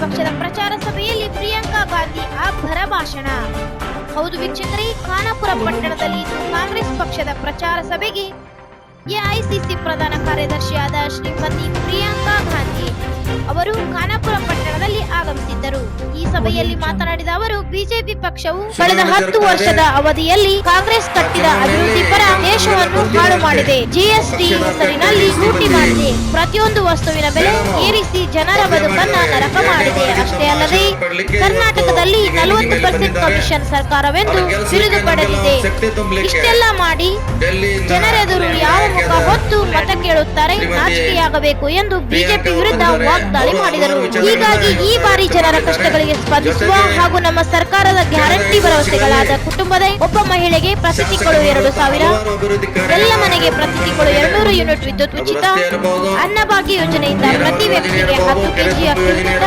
ಪಕ್ಷದ ಪ್ರಚಾರ ಸಭೆಯಲ್ಲಿ ಪ್ರಿಯಾಂಕಾ ಗಾಂಧಿ ಅಬ್ಬರ ಭಾಷಣ. ಹೌದು ವೀಕ್ಷಕರೇ, ಖಾನಾಪುರ ಪಟ್ಟಣದಲ್ಲಿ ಕಾಂಗ್ರೆಸ್ ಪಕ್ಷದ ಪ್ರಚಾರ ಸಭೆಗೆ ಎಐಸಿಸಿ ಪ್ರಧಾನ ಕಾರ್ಯದರ್ಶಿಯಾದ ಶ್ರೀಮತಿ ಪ್ರಿಯಾಂಕಾ ಗಾಂಧಿ ಅವರು ಖಾನಾಪುರ ಪಟ್ಟಣದಲ್ಲಿ ಆಗಮಿಸಿದ್ದರು. ಈ ಸಭೆಯಲ್ಲಿ ಮಾತನಾಡಿದ ಅವರು, ಬಿಜೆಪಿ ಪಕ್ಷವು ಕಳೆದ 10 ವರ್ಷದ ಅವಧಿಯಲ್ಲಿ ಕಾಂಗ್ರೆಸ್ ಕಟ್ಟಿದ ಅಭಿವೃದ್ಧಿ ಪರ ದೇಶವನ್ನು ಹಾಳು ಮಾಡಿದೆ. ಜಿಎಸ್ಟಿ ಹೆಸರಿನಲ್ಲಿ ಲೂಟಿ ಮಾಡಿದೆ. ಪ್ರತಿಯೊಂದು ವಸ್ತುವಿನ ಬೆಲೆ ಏರಿಸಿ ಜನರ ಬದುಕನ್ನ ನರಕ ಮಾಡಿದೆ. ಅಷ್ಟೇ ಅಲ್ಲದೆ ಕರ್ನಾಟಕದಲ್ಲಿ 40% ಕಮಿಷನ್ ಸರ್ಕಾರವೆಂದು ಬಿರುದು ಪಡೆದಿದೆ. ಇಷ್ಟೆಲ್ಲ ಮಾಡಿ ಜನರೆದುರು ಯಾವ ಮುಖ ಹೊತ್ತು ಮತ ಕೇಳುತ್ತಾರೆ? ನಾಚಿಕೆಯಾಗಬೇಕು ಎಂದು ಬಿಜೆಪಿ ವಿರುದ್ಧ ವಾಗ್ದಾಳಿ ಮಾಡಿದರು. ಹೀಗಾಗಿ ಈ ಬಾರಿ ಜನರ ಕಷ್ಟಗಳಿಗೆ ಸ್ಪಂದಿಸುವ ಹಾಗೂ ನಮ್ಮ ಸರ್ಕಾರದ ಗ್ಯಾರಂಟಿ ಭರವಸೆಗಳಾದ ಕುಟುಂಬದ ಒಬ್ಬ ಮಹಿಳೆಗೆ ಪ್ರತಿತಿಗಳು 2,000, ಎಲ್ಲ ಮನೆಗೆ ಪ್ರತಿತಿಗಳು 200 ಯೂನಿಟ್ ವಿದ್ಯುತ್ ಉಚಿತ, ಅನ್ನಭಾಗ್ಯ ಯೋಜನೆಯಿಂದ ಪ್ರತಿ ವ್ಯಕ್ತಿಗೆ 10 ಕೆಜಿ ಅಕ್ಕಿ ಉಚಿತ,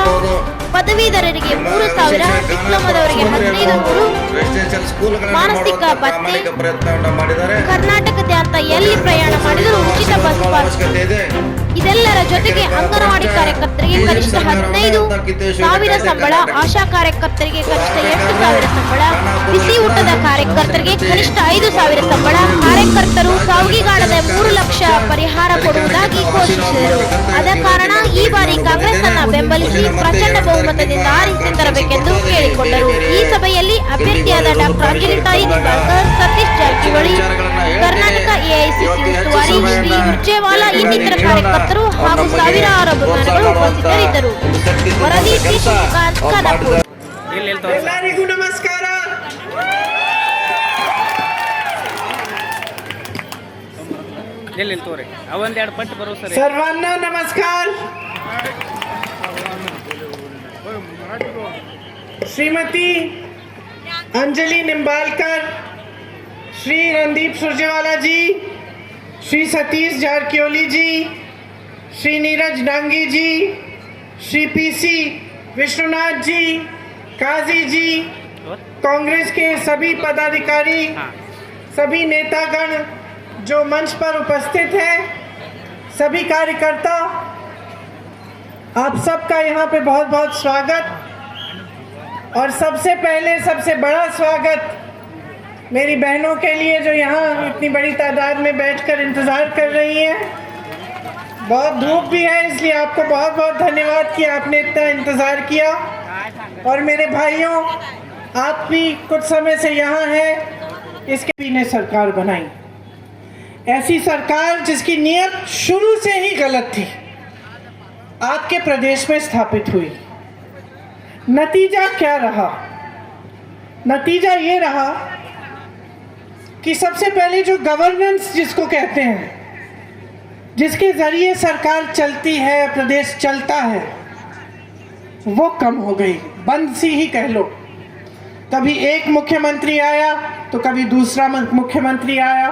ಪದವೀಧರರಿಗೆ 3,000, ಡಿಪ್ಲೊಮಾದವರಿಗೆ 15,000, ಮಾನಸಿಕ ಭತ್ಯೆ, ಕರ್ನಾಟಕದಾದ್ಯಂತ ಎಲ್ಲಿ ಪ್ರಯಾಣ ಮಾಡಿದರೂ ಉಚಿತ ಬಸ್ ಪಾಸ್. ಇದೆಲ್ಲರ ಜೊತೆಗೆ ಅಂಗನವಾಡಿ ಕಾರ್ಯಕರ್ತರಿಗೆ ಕನಿಷ್ಠ 15,000 ಸಂಬಳ, ಆಶಾ ಕಾರ್ಯಕರ್ತರಿಗೆ ಕನಿಷ್ಠ 8,000 ಸಂಬಳ, ಬಿಸಿ ಊಟದ ಕಾರ್ಯಕರ್ತರಿಗೆ ಕನಿಷ್ಠ 5,000 ಸಂಬಳ, ಕಾರ್ಯಕರ್ತರು ಸಾವಿಗೀಡಾದ 3 ಲಕ್ಷ ಪರಿಹಾರ ಕೊಡುವುದಾಗಿ ಘೋಷಿಸಿದರು. ಆದ ಕಾರಣ ಈ ಬಾರಿ ಕಾಂಗ್ರೆಸ್ ಅನ್ನ ಬೆಂಬಲಿಸಿ ಪ್ರಚಂಡ ಬಹುಮತದಿಂದ ಆರಿಸಿ ತರಬೇಕೆಂದು ಕೇಳಿಕೊಂಡರು. ಈ ಸಭೆಯಲ್ಲಿ ಅಭ್ಯರ್ಥಿಯಾದ ಡಾಕ್ಟರ್ ಅಂಜಲಿ ತಾಯಿ ನಿಂಬಾಳ್ಕರ್, ಸತೀಶ್ ಜಾರಕಿಹೊಳಿ, ಕರ್ನಾಟಕ ಎಐಸಿಸಿ ಉಸ್ತುವಾರಿ ಶ್ರೀ ಉರ್ಜೇವಾಲಾ ಇನ್ನಿತರ ಕಾರ್ಯಕರ್ತರು ಹಾಗೂ ಸಾವಿರಾರು ಅಭಿಮಾನಿಗಳು ಉಪಸ್ಥಿತರಿದ್ದರು. ವರದಿ ಟಿ. ಶ್ರೀಕಾಂತ್, ಖಾನಾಪುರ. ಎಲ್ಲರಿಗೂ ನಮಸ್ಕಾರ. सर्वांना नमस्कार. श्रीमती अंजलि निंबालकर, श्री रणदीप सुरजेवाला जी, श्री सतीश जारकिहोली जी, श्री नीरज डांगी जी, श्री पीसी विश्वनाथ जी, काजी जी, कांग्रेस के सभी पदाधिकारी, सभी नेतागण जो मंच पर उपस्थित हैं, सभी कार्यकर्ता, आप सबका यहाँ पे बहुत बहुत स्वागत. और सबसे पहले सबसे बड़ा स्वागत मेरी बहनों के लिए जो यहाँ इतनी बड़ी तादाद में बैठकर इंतज़ार कर रही हैं. बहुत धूप भी है, इसलिए आपको बहुत बहुत धन्यवाद कि आपने इतना इंतज़ार किया. और मेरे भाइयों, आप भी कुछ समय से यहाँ हैं. इसके भी ने सरकार बनाई, ऐसी सरकार जिसकी नीयत शुरू से ही गलत थी, आपके प्रदेश में स्थापित हुई. नतीजा क्या रहा? नतीजा ये रहा कि सबसे पहले जो गवर्नेंस जिसको कहते हैं, जिसके जरिए सरकार चलती है, प्रदेश चलता है, वो कम हो गई. बंद सी ही कह लो. कभी एक मुख्यमंत्री आया तो कभी दूसरा मुख्यमंत्री आया.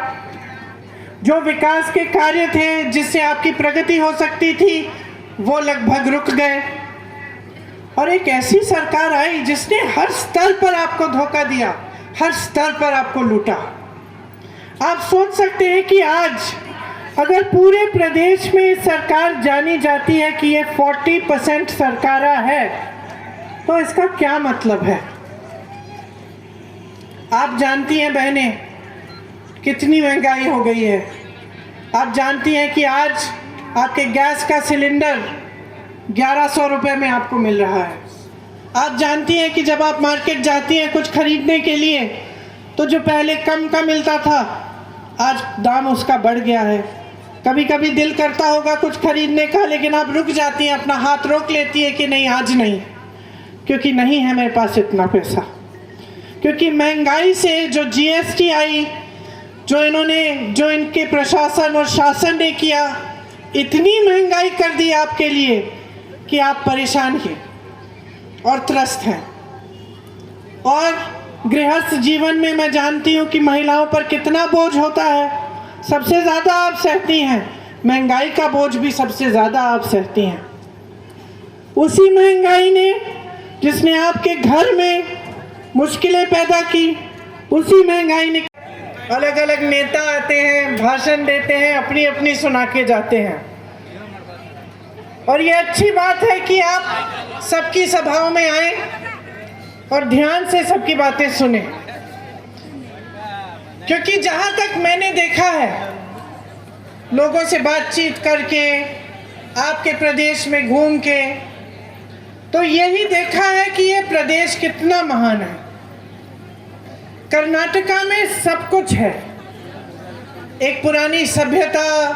जो विकास के कार्य थे, जिससे आपकी प्रगति हो सकती थी, वो लगभग रुक गए. और एक ऐसी सरकार आई जिसने हर स्तर पर आपको धोखा दिया, हर स्तर पर आपको लूटा. आप सोच सकते हैं कि आज अगर पूरे प्रदेश में सरकार जानी जाती है कि ये 40% सरकारा है, तो इसका क्या मतलब है? आप जानती हैं बहनें, कितनी महंगाई हो गई है. आप जानती हैं कि आज आपके गैस का सिलेंडर 1100 रुपये में आपको मिल रहा है. आप जानती हैं कि जब आप मार्केट जाती हैं कुछ खरीदने के लिए, तो जो पहले कम का मिलता था, आज दाम उसका बढ़ गया है. कभी कभी दिल करता होगा कुछ खरीदने का, लेकिन आप रुक जाती हैं, अपना हाथ रोक लेती है कि नहीं, आज नहीं, क्योंकि नहीं है मेरे पास इतना पैसा. क्योंकि महंगाई से जो जीएसटी आई, जो इनके प्रशासन और शासन ने किया, इतनी महंगाई कर दी आपके लिए कि आप परेशान हैं और त्रस्त हैं. और गृहस्थ जीवन में मैं जानती हूँ कि महिलाओं पर कितना बोझ होता है. सबसे ज़्यादा आप सहती हैं, महंगाई का बोझ भी सबसे ज़्यादा आप सहती हैं. उसी महंगाई ने जिसने आपके घर में मुश्किलें पैदा की, उसी महंगाई ने अलग अलग नेता आते हैं, भाषण देते हैं, अपनी अपनी सुना के जाते हैं. और ये अच्छी बात है कि आप सबकी सभाओं में आए और ध्यान से सबकी बातें सुने, क्योंकि जहां तक मैंने देखा है लोगों से बातचीत करके, आपके प्रदेश में घूम के, तो यही देखा है कि ये प्रदेश कितना महान है। कर्नाटका में सब कुछ है, एक पुरानी सभ्यता,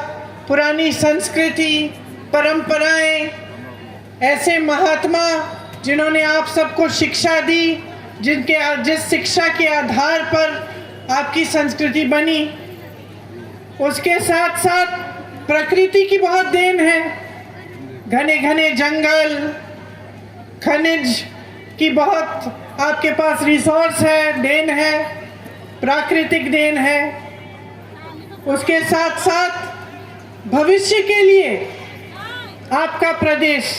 पुरानी संस्कृति, परंपराएं, ऐसे महात्मा जिन्होंने आप सबको शिक्षा दी, जिस शिक्षा के आधार पर आपकी संस्कृति बनी। उसके साथ साथ प्रकृति की बहुत देन है, घने घने जंगल, खनिज की बहुत आपके पास रिसोर्स है, देन है, प्राकृतिक देन है। उसके साथ साथ भविष्य के लिए आपका प्रदेश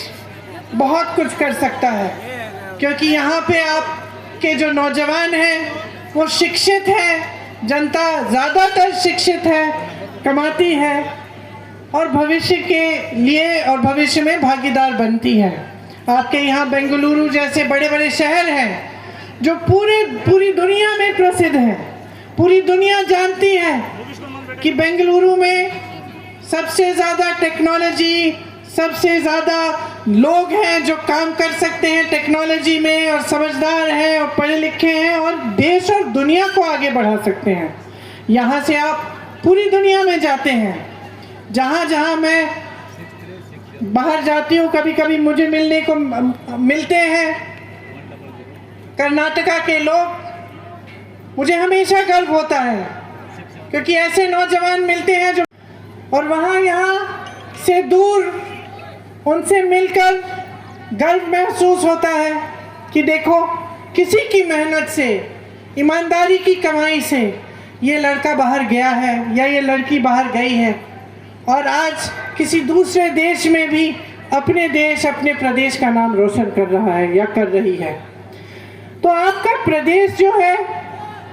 बहुत कुछ कर सकता है, क्योंकि यहाँ पे आपके जो नौजवान हैं वो शिक्षित हैं, जनता ज़्यादातर शिक्षित है, कमाती है और भविष्य के लिए और भविष्य में भागीदार बनती है। आपके यहाँ बेंगलुरु जैसे बड़े बड़े शहर हैं जो पूरी दुनिया में प्रसिद्ध हैं। पूरी दुनिया जानती है कि बेंगलुरु में सबसे ज़्यादा टेक्नोलॉजी, सबसे ज़्यादा लोग हैं जो काम कर सकते हैं टेक्नोलॉजी में, और समझदार हैं और पढ़े लिखे हैं और देश और दुनिया को आगे बढ़ा सकते हैं। यहाँ से आप पूरी दुनिया में जाते हैं, जहाँ जहाँ मैं बाहर जाती हूँ, कभी कभी मुझे मिलते हैं कर्नाटका के लोग, मुझे हमेशा गर्व होता है, क्योंकि ऐसे नौजवान मिलते हैं जो, और वहाँ यहाँ से दूर उनसे मिलकर गर्व महसूस होता है कि देखो, किसी की मेहनत से, ईमानदारी की कमाई से ये लड़का बाहर गया है या ये लड़की बाहर गई है, और आज किसी दूसरे देश में भी अपने देश, अपने प्रदेश का नाम रोशन कर रहा है या कर रही है। तो आपका प्रदेश जो है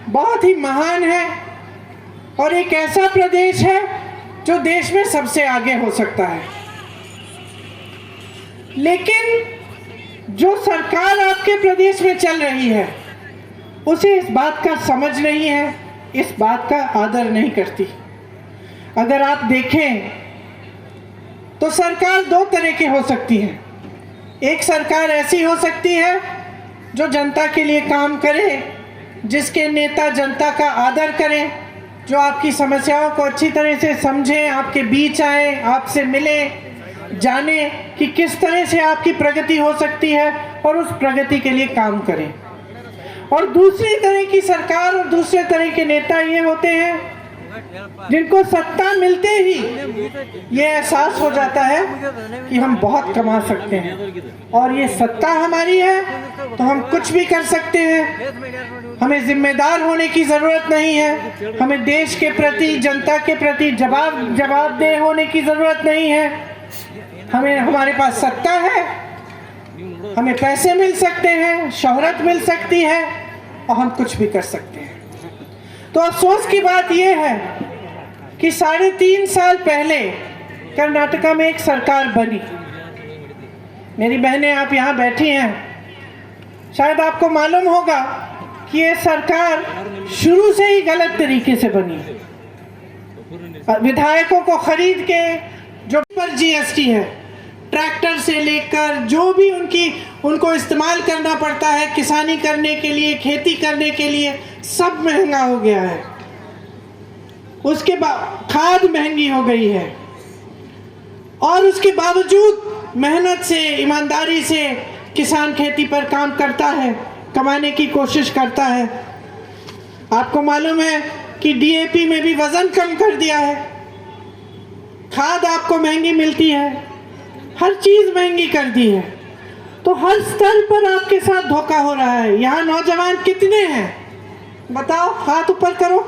बहुत ही महान है और एक ऐसा प्रदेश है जो देश में सबसे आगे हो सकता है। लेकिन जो सरकार आपके प्रदेश में चल रही है उसे इस बात का समझ नहीं है, इस बात का आदर नहीं करती। अगर आप देखें तो सरकार दो तरह की हो सकती है। एक सरकार ऐसी हो सकती है जो जनता के लिए काम करे, जिसके नेता जनता का आदर करें, जो आपकी समस्याओं को अच्छी तरह से समझें, आपके बीच आए, आपसे मिले, जाने कि किस तरह से आपकी प्रगति हो सकती है और उस प्रगति के लिए काम करें। और दूसरी तरह की सरकार और दूसरे तरह के नेता ये होते हैं जिनको सत्ता मिलते ही ये एहसास हो जाता है कि हम बहुत कमा सकते हैं और ये सत्ता हमारी है तो हम कुछ भी कर सकते हैं, हमें जिम्मेदार होने की ज़रूरत नहीं है, हमें देश के प्रति, जनता के प्रति जवाबदेह होने की ज़रूरत नहीं है, हमें, हमारे पास सत्ता है, हमें पैसे मिल सकते हैं, शोहरत मिल सकती है और हम कुछ भी कर सकते हैं। तो अफसोस की बात यह है कि 3.5 साल पहले कर्नाटका में एक सरकार बनी। मेरी बहनें आप यहाँ बैठी हैं, शायद आपको मालूम होगा कि ये सरकार शुरू से ही गलत तरीके से बनी। विधायकों को खरीद के जो पर जीएसटी है, ट्रैक्टर से लेकर जो भी उनको इस्तेमाल करना पड़ता है किसानी करने के लिए, खेती करने के लिए, सब महंगा हो गया है। उसके बाद खाद महंगी हो गई है और उसके बावजूद मेहनत से, ईमानदारी से किसान खेती पर काम करता है, कमाने की कोशिश करता है। आपको मालूम है कि डीएपी में भी वजन कम कर दिया है, खाद आपको महंगी मिलती है, हर चीज महंगी कर दी है। तो हर स्तर पर आपके साथ धोखा हो रहा है। यहाँ नौजवान कितने हैं बताओ, हाथ ऊपर करो।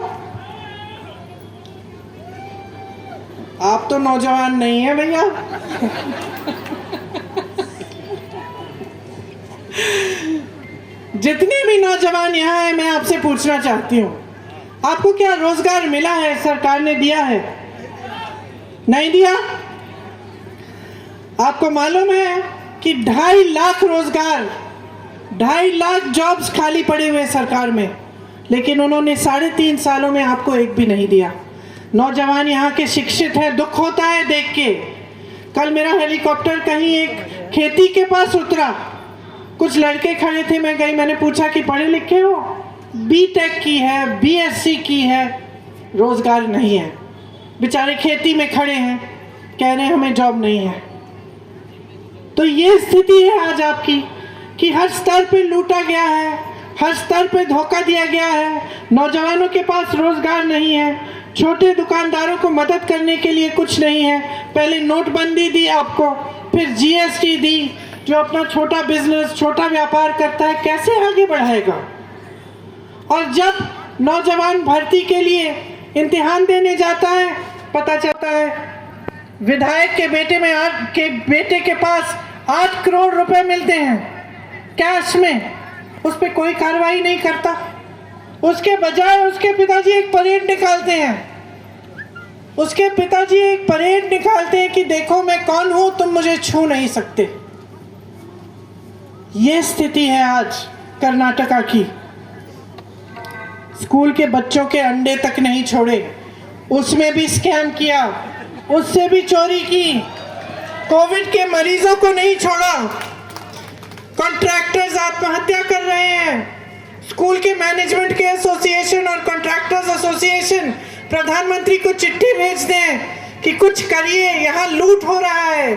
आप तो नौजवान नहीं है भैया। जितने भी नौजवान यहाँ हैं, मैं आपसे पूछना चाहती हूँ, आपको क्या रोजगार मिला है? सरकार ने दिया है? नहीं दिया? आपको मालूम है कि 2.5 लाख रोजगार, 2.5 लाख जॉब्स खाली पड़े हुए हैं सरकार में, लेकिन उन्होंने 3.5 सालों में आपको एक भी नहीं दिया। नौजवान यहाँ के शिक्षित हैं, दुख होता है देख के। कल मेरा हेलीकॉप्टर कहीं एक खेती के पास उतरा, कुछ लड़के खड़े थे, मैं गई, मैंने पूछा कि पढ़े लिखे हो? बीटेक की है, बीएससी की है, रोजगार नहीं है। बेचारे खेती में खड़े हैं, कह रहे हैं हमें जॉब नहीं है। तो ये स्थिति है आज आपकी कि हर स्तर पे लूटा गया है, हर स्तर पे धोखा दिया गया है, नौजवानों के पास रोजगार नहीं है, छोटे दुकानदारों को मदद करने के लिए कुछ नहीं है। पहले नोटबंदी दी आपको, फिर जीएसटी दी। जो अपना छोटा बिजनेस, छोटा व्यापार करता है, कैसे आगे बढ़ाएगा? और जब नौजवान भर्ती के लिए इम्तिहान देने जाता है, पता चलता है विधायक के बेटे के पास 8 करोड़ रुपए मिलते हैं कैश में, उस पर कोई कार्रवाई नहीं करता। उसके बजाय उसके पिताजी एक परेड निकालते हैं, उसके पिताजी एक परेड निकालते हैं कि देखो मैं कौन हूं, तुम मुझे छू नहीं सकते। ये स्थिति है आज कर्नाटका की। स्कूल के बच्चों के अंडे तक नहीं छोड़े, उसमें भी स्कैम किया, उससे भी चोरी की, कोविड के मरीजों को नहीं छोड़ा, कॉन्ट्रैक्टर्स आत्महत्या कर रहे हैं। स्कूल के मैनेजमेंट के एसोसिएशन और कॉन्ट्रैक्टर्स एसोसिएशन प्रधानमंत्री को चिट्ठी भेज दें कि कुछ करिए, यहाँ लूट हो रहा है,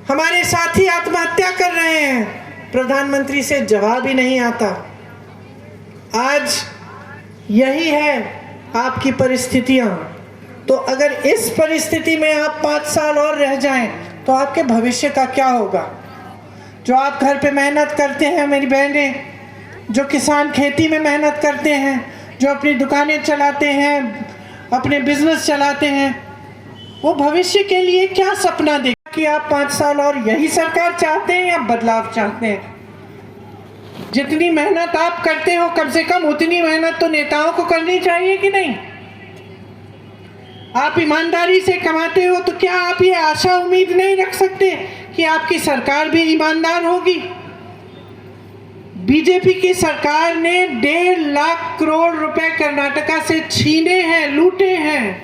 हमारे साथी आत्महत्या कर रहे हैं। प्रधानमंत्री से जवाब ही नहीं आता। आज यही है आपकी परिस्थितियां। तो अगर इस परिस्थिति में आप 5 साल और रह जाएं तो आपके भविष्य का क्या होगा? जो आप घर पे मेहनत करते हैं मेरी बहनें, जो किसान खेती में मेहनत करते हैं, जो अपनी दुकानें चलाते हैं, अपने बिजनेस चलाते हैं, वो भविष्य के लिए क्या सपना देखें? कि आप 5 साल और यही सरकार चाहते हैं या बदलाव चाहते हैं? जितनी मेहनत आप करते हो, कम से कम उतनी मेहनत तो नेताओं को करनी चाहिए कि नहीं? आप ईमानदारी से कमाते हो तो क्या आप ये आशा उम्मीद नहीं रख सकते कि आपकी सरकार भी ईमानदार होगी? बीजेपी की सरकार ने 1.5 लाख करोड़ रुपए कर्नाटका से छीने हैं, लूटे हैं।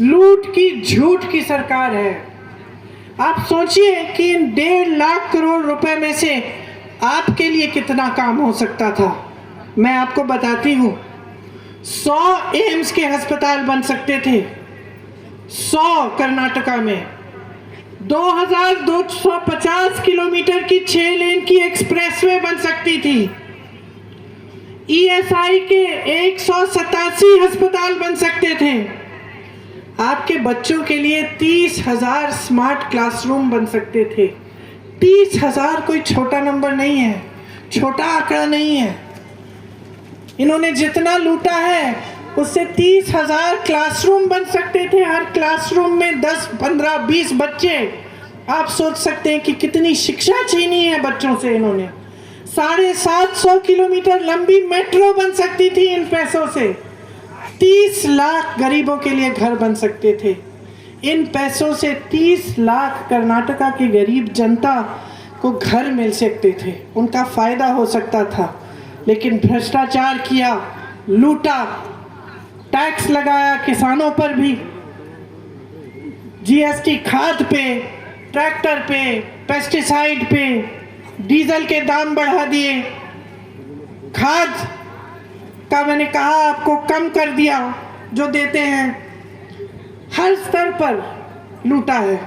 लूट की झूठ की सरकार है। आप सोचिए कि इन 1.5 लाख करोड़ रुपए में से आपके लिए कितना काम हो सकता था। मैं आपको बताती हूँ, 100 एम्स के अस्पताल बन सकते थे, 100 कर्नाटका में। 2250 किलोमीटर की 6 लेन की एक्सप्रेसवे बन सकती थी। ईएसआई के 187 अस्पताल बन सकते थे। आपके बच्चों के लिए 30,000 स्मार्ट क्लासरूम बन सकते थे। 30,000 कोई छोटा नंबर नहीं है, छोटा आंकड़ा नहीं है। इन्होंने जितना लूटा है उससे 30,000 क्लासरूम बन सकते थे। हर क्लासरूम में 10, 15, 20 बच्चे। आप सोच सकते हैं कि कितनी शिक्षा छीनी है बच्चों से इन्होंने। 750 किलोमीटर लंबी मेट्रो बन सकती थी इन पैसों से। 30 लाख गरीबों के लिए घर बन सकते थे। इन पैसों से 30 लाख कर्नाटका की गरीब जनता को घर मिल सकते थे, उनका फायदा हो सकता था। लेकिन भ्रष्टाचार किया, लूटा, टैक्स लगाया किसानों पर भी, जीएसटी खाद पे, ट्रैक्टर पे, पेस्टिसाइड पे, डीजल के दाम बढ़ा दिए, खाद का मैंने कहा आपको कम कर दिया जो देते हैं। हर स्तर पर लूटा है।